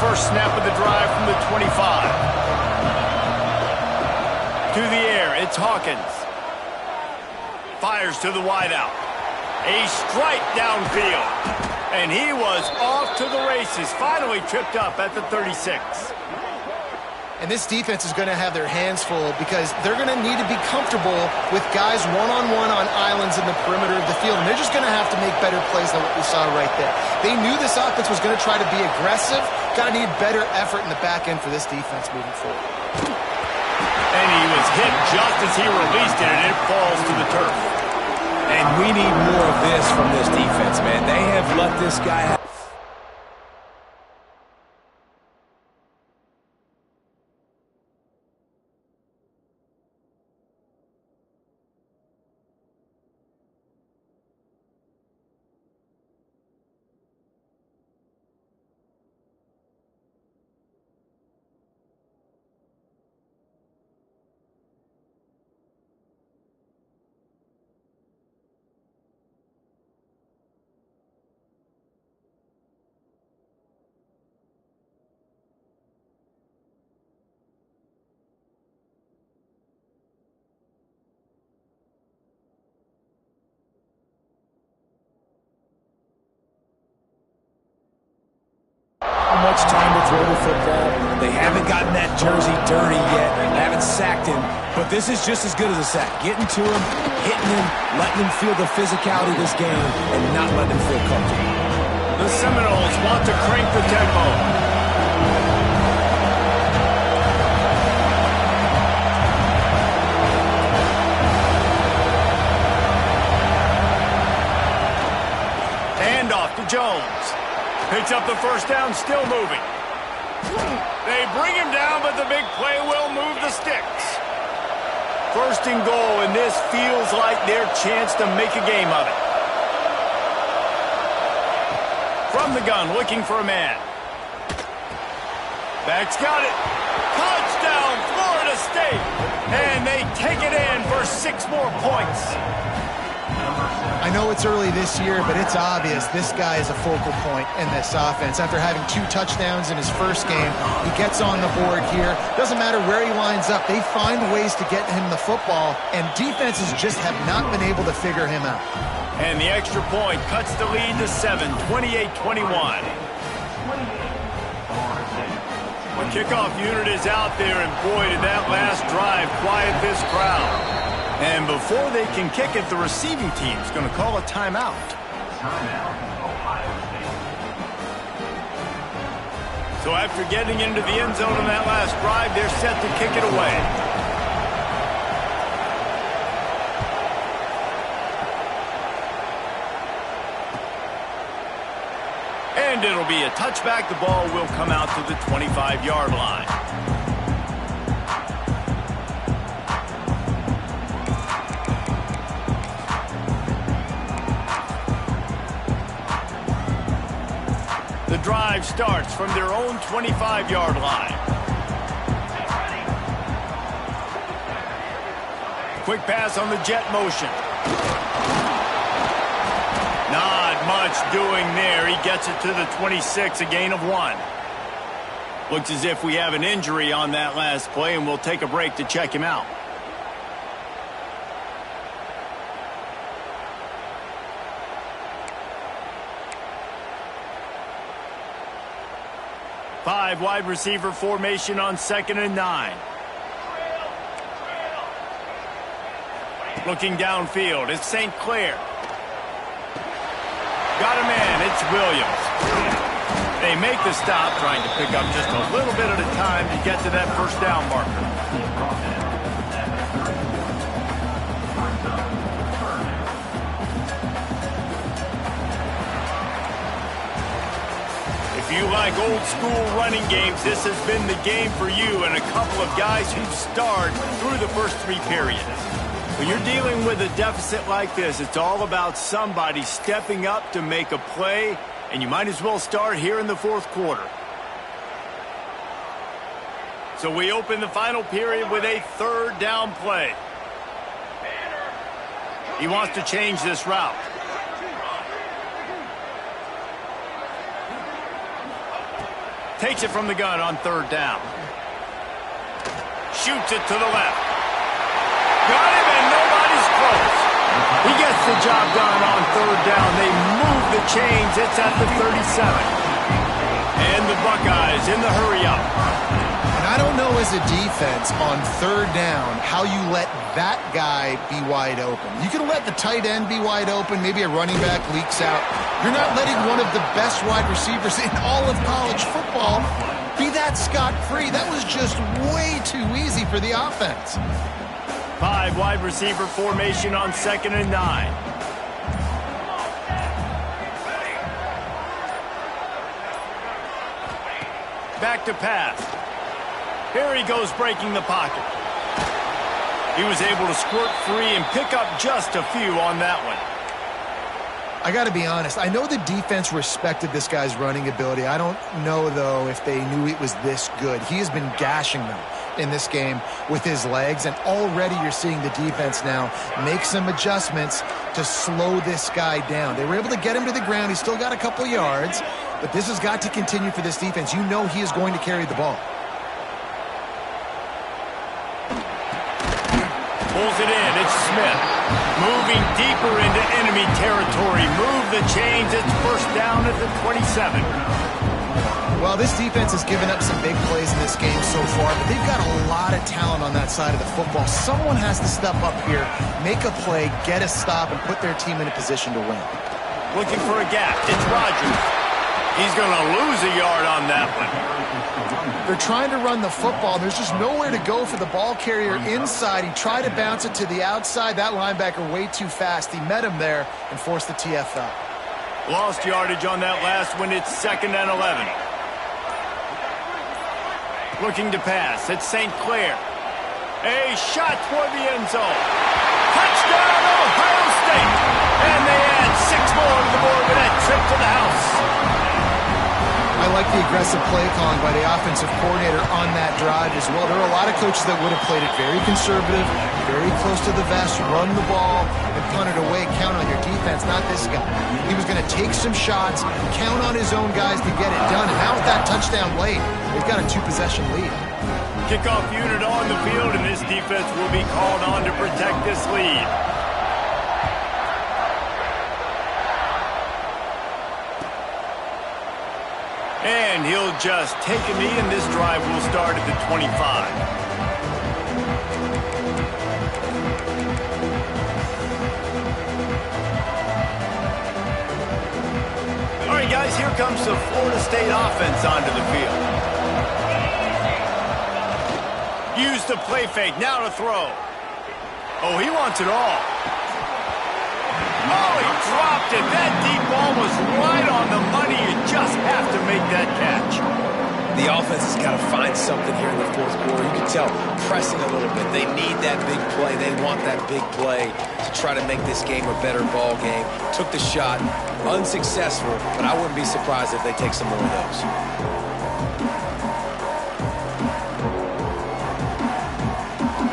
first snap of the drive from the 25. To the air, it's Hawkins. Fires to the wideout. A strike downfield. And he was off to the races. Finally tripped up at the 36. And this defense is going to have their hands full because they're going to need to be comfortable with guys one-on-one on islands in the perimeter of the field. And they're just going to have to make better plays than what we saw right there. They knew this offense was going to try to be aggressive. Got to need better effort in the back end for this defense moving forward. And he was hit just as he released it, and it falls to the turf. And we need more of this from this defense, man. They have let this guy have. Much time to throw the football. They haven't gotten that jersey dirty yet. They haven't sacked him. But this is just as good as a sack. Getting to him, hitting him, letting him feel the physicality of this game, and not letting him feel comfortable. The Seminoles want to crank the tempo. Handoff to Jones. Picks up the first down, still moving. They bring him down, but the big play will move the sticks. First and goal, and this feels like their chance to make a game of it. From the gun, looking for a man. Back's got it. Touchdown, Florida State. And they take it in for 6 more points. I know it's early this year, but it's obvious this guy is a focal point in this offense. After having 2 touchdowns in his first game, he gets on the board here. Doesn't matter where he lines up. They find ways to get him the football, and defenses just have not been able to figure him out. And the extra point cuts the lead to 7, 28-21. The kickoff unit is out there, and boy, did that last drive quiet this crowd. And before they can kick it, the receiving team's going to call a timeout. So after getting into the end zone on that last drive, they're set to kick it away. And it'll be a touchback. The ball will come out to the 25-yard line. The drive starts from their own 25-yard line. Quick pass on the jet motion. Not much doing there. He gets it to the 26, a gain of 1. Looks as if we have an injury on that last play, and we'll take a break to check him out. Five wide receiver formation on 2nd and 9. Looking downfield, it's St. Clair. Got a man, it's Williams. They make the stop, trying to pick up just a little bit at a time to get to that first down marker. If you like old school running games, this has been the game for you and a couple of guys who've starred through the first 3 periods. When you're dealing with a deficit like this, it's all about somebody stepping up to make a play, and you might as well start here in the 4th quarter. So we open the final period with a 3rd down play. He wants to change this route. Takes it from the gun on third down. Shoots it to the left. Got him, and nobody's close. He gets the job done on third down. They move the chains. It's at the 37. And the Buckeyes in the hurry-up. And I don't know as a defense on third down how you let that guy be wide open. You can let the tight end be wide open. Maybe a running back leaks out. You're not letting one of the best wide receivers in all of college football be that scot-free. That was just way too easy for the offense. 5 wide receiver formation on 2nd and 9. Back to pass. Here he goes breaking the pocket. He was able to squirt free and pick up just a few on that one. I got to be honest. I know the defense respected this guy's running ability. I don't know, though, if they knew it was this good. He has been gashing them in this game with his legs, and already you're seeing the defense now make some adjustments to slow this guy down. They were able to get him to the ground. He's still got a couple yards, but this has got to continue for this defense. You know he is going to carry the ball. Pulls it in. It's Smith. Moving deeper into enemy territory. Move the chains. It's first down at the 27. Well, this defense has given up some big plays in this game so far, but they've got a lot of talent on that side of the football. Someone has to step up here, make a play, get a stop, and put their team in a position to win. Looking for a gap. It's Rodgers. He's going to lose a yard on that one. They're trying to run the football. There's just nowhere to go for the ball carrier inside. He tried to bounce it to the outside. That linebacker way too fast. He met him there and forced the TFL. Lost yardage on that last one. It's 2nd and 11. Looking to pass. It's St. Clair. A shot toward the end zone. Touchdown, Ohio State. And they add 6 more to the board with that trip to the house. I like the aggressive play calling by the offensive coordinator on that drive as well. There are a lot of coaches that would have played it very conservative, very close to the vest, run the ball, and punt it away. Count on your defense, not this guy. He was going to take some shots, count on his own guys to get it done. And now with that touchdown late, they've got a 2-possession lead. Kickoff unit on the field, and this defense will be called on to protect this lead. And he'll just take a knee, and this drive will start at the 25. All right, guys, here comes the Florida State offense onto the field. Use the play fake, now to throw. Oh, he wants it all. Oh, he dropped it. That deep ball was right on the money. You just have to make that catch. The offense has got to find something here in the fourth quarter. You can tell pressing a little bit. They need that big play. They want that big play to try to make this game a better ball game. Took the shot, unsuccessful, but I wouldn't be surprised if they take some more of those.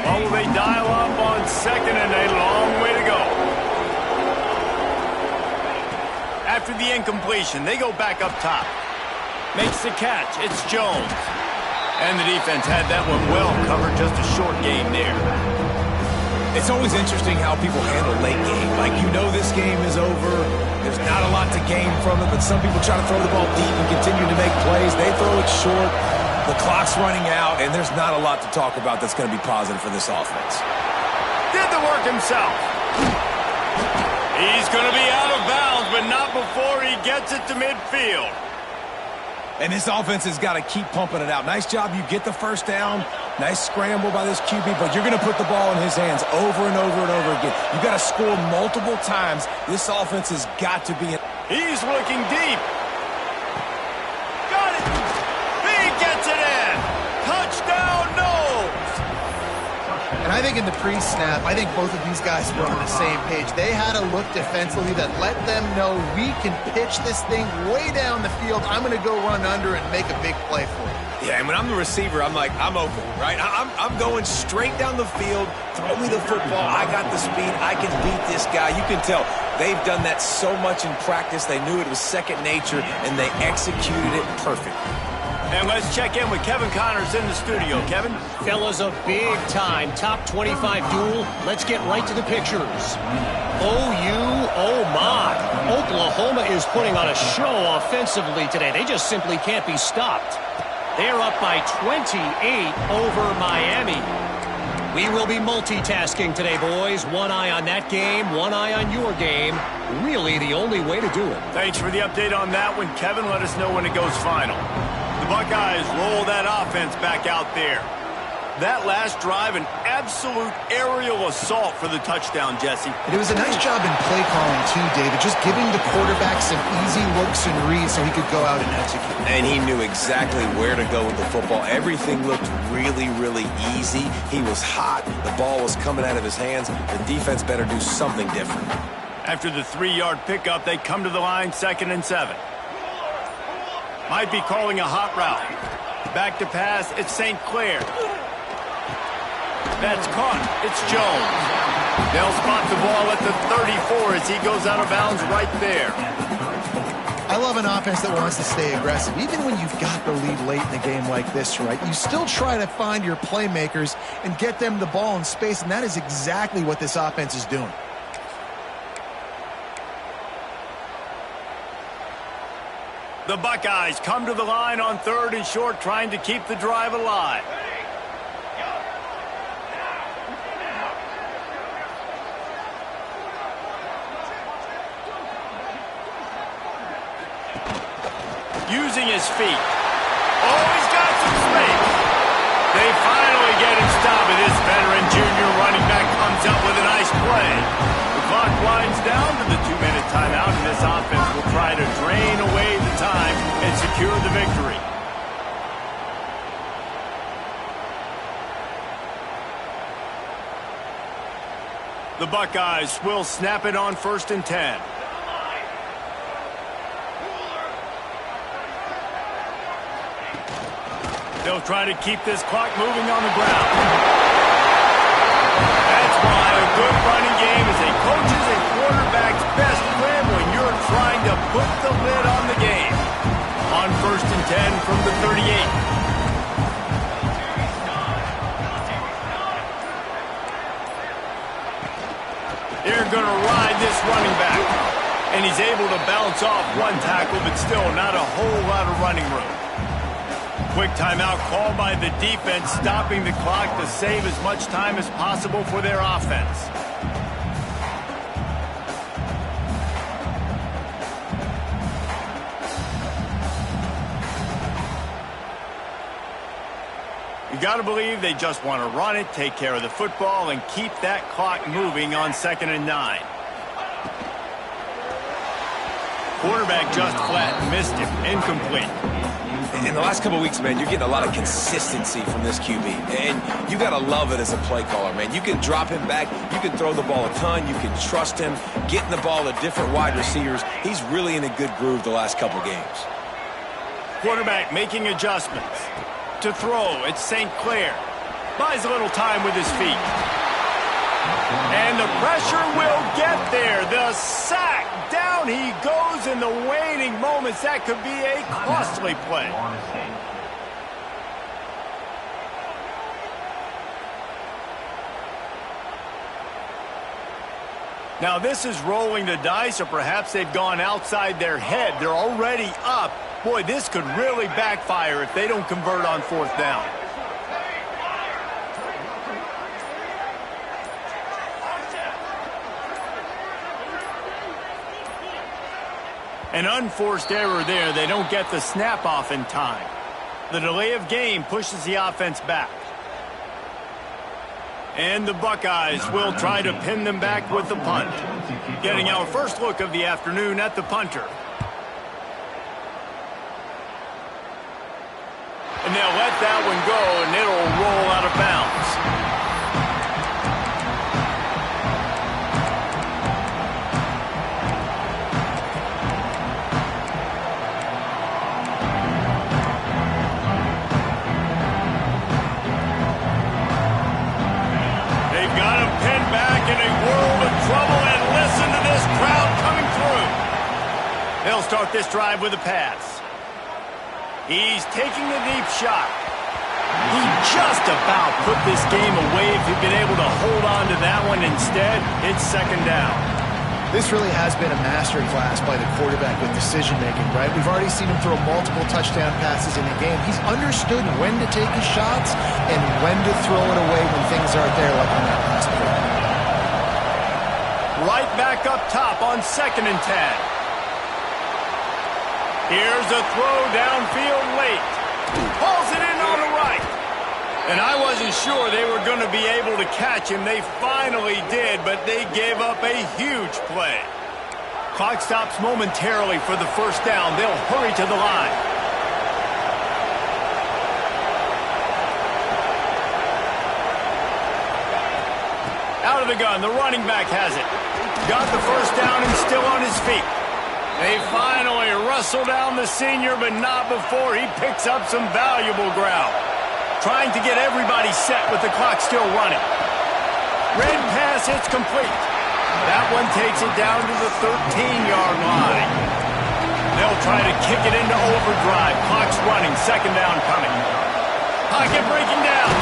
Well, will they dial up on 2nd and a long way to go? After the incompletion, they go back up top. Makes the catch. It's Jones. And the defense had that one well covered. Just a short game there. It's always interesting how people handle late game. Like, you know this game is over. There's not a lot to gain from it, but some people try to throw the ball deep and continue to make plays. They throw it short. The clock's running out, and there's not a lot to talk about that's going to be positive for this offense. Did the work himself. He's going to be out of bounds, but not before he gets it to midfield. And this offense has got to keep pumping it out. Nice job. You get the first down. Nice scramble by this QB, but you're going to put the ball in his hands over and over and over again. You've got to score multiple times. This offense has got to be... He's looking deep. Got it. He gets it in. Touchdown, no. And I think in the pre-snap, I think both of these guys were on the same page. They had a look defensively that let them know we can pitch this thing way down the field. I'm going to go run under and make a big play for it. Yeah, and when I'm the receiver, I'm like, I'm open, right? I'm going straight down the field. Throw me the football. I got the speed. I can beat this guy. You can tell they've done that so much in practice. They knew it was second nature, and they executed it perfectly. And let's check in with Kevin Connors in the studio. Kevin? Fellas, a big-time top 25 duel. Let's get right to the pictures. Oh my. Oklahoma is putting on a show offensively today. They just simply can't be stopped. They're up by 28 over Miami. We will be multitasking today, boys. One eye on that game, one eye on your game. Really the only way to do it. Thanks for the update on that one, Kevin. Let us know when it goes final. The Buckeyes roll that offense back out there. That last drive, an absolute aerial assault for the touchdown, Jesse. And it was a nice job in play calling, too, David. Just giving the quarterback some easy looks and reads so he could go out and execute. And he knew exactly where to go with the football. Everything looked really, really easy. He was hot. The ball was coming out of his hands. The defense better do something different. After the 3-yard pickup, they come to the line, 2nd and 7. Might be calling a hot route. Back to pass, it's St. Clair. That's caught. It's Jones. They'll spot the ball at the 34 as he goes out of bounds right there. I love an offense that wants to stay aggressive. Even when you've got the lead late in a game like this, right, you still try to find your playmakers and get them the ball in space, and that is exactly what this offense is doing. The Buckeyes come to the line on 3rd and short, trying to keep the drive alive. Using his feet. Oh, he's got some space. They finally get him stopped, and this veteran junior running back comes up with a nice play. The clock winds down to the 2-minute timeout, and this offense will try to drain away the time and secure the victory. The Buckeyes will snap it on 1st and 10. They'll try to keep this clock moving on the ground. That's why a good running game is a coach's and quarterback's best friend when you're trying to put the lid on the game. On 1st and 10 from the 38. They're going to ride this running back. And he's able to bounce off one tackle, but still not a whole lot of running room. Quick timeout called by the defense, stopping the clock to save as much time as possible for their offense. You got to believe they just want to run it, take care of the football, and keep that clock moving on 2nd and 9. Quarterback just flat, missed him, incomplete. In the last couple of weeks, man, you're getting a lot of consistency from this QB. And you got to love it as a play caller, man. You can drop him back. You can throw the ball a ton. You can trust him, getting the ball to different wide receivers. He's really in a good groove the last couple games. Quarterback making adjustments. To throw, it's St. Clair. Buys a little time with his feet. And the pressure will get there. The sack. Down he goes in the waning moments. That could be a costly play. Now this is rolling the dice, or perhaps they've gone outside their head. They're already up. Boy, this could really backfire if they don't convert on 4th down. An unforced error there. They don't get the snap off in time. The delay of game pushes the offense back. And the Buckeyes will try to pin them back with the punt. Getting our first look of the afternoon at the punter. And they'll let that one go, and it'll roll out of bounds. They'll start this drive with a pass. He's taking the deep shot. He just about put this game away if he'd been able to hold on to that one. Instead, it's second down. This really has been a master class by the quarterback with decision-making, right? We've already seen him throw multiple touchdown passes in the game. He's understood when to take his shots and when to throw it away when things aren't there, like on that last play. Right back up top on 2nd and 10. Here's a throw downfield late. Pulls it in on the right. And I wasn't sure they were going to be able to catch him. They finally did, but they gave up a huge play. Clock stops momentarily for the first down. They'll hurry to the line. Out of the gun, the running back has it. Got the first down and still on his feet. They finally wrestle down the senior, but not before he picks up some valuable ground. Trying to get everybody set with the clock still running. Red pass, it's complete. That one takes it down to the 13-yard line. They'll try to kick it into overdrive. Clock's running, second down coming. Pocket breaking down.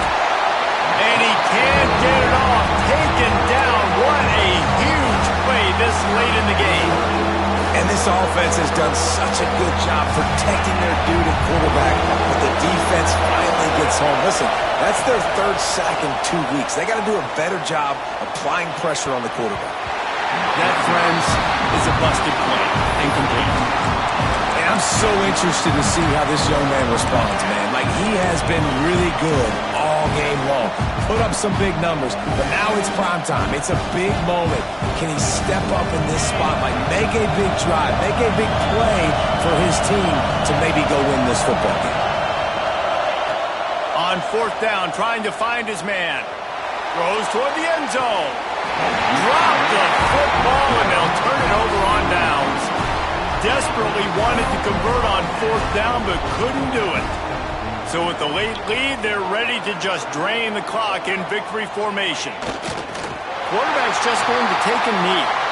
And he can't get it off. Taken down. What a huge play this late in the game. And this offense has done such a good job protecting their dude at quarterback, but the defense finally gets home. Listen, that's their 3rd sack in 2 weeks. They got to do a better job applying pressure on the quarterback. That, friends, is a busted play. Incomplete. And I'm so interested to see how this young man responds, man. Like, he has been really good all game long. Put up some big numbers, but now it's prime time. It's a big moment. Can he step up in this spotlight, make a big drive, make a big play for his team to maybe go win this football game? On 4th down, trying to find his man. Throws toward the end zone. Drop the football, and they'll turn it over on downs. Desperately wanted to convert on 4th down, but couldn't do it. So with the late lead, they're ready to just drain the clock in victory formation. Quarterback's just going to take a knee.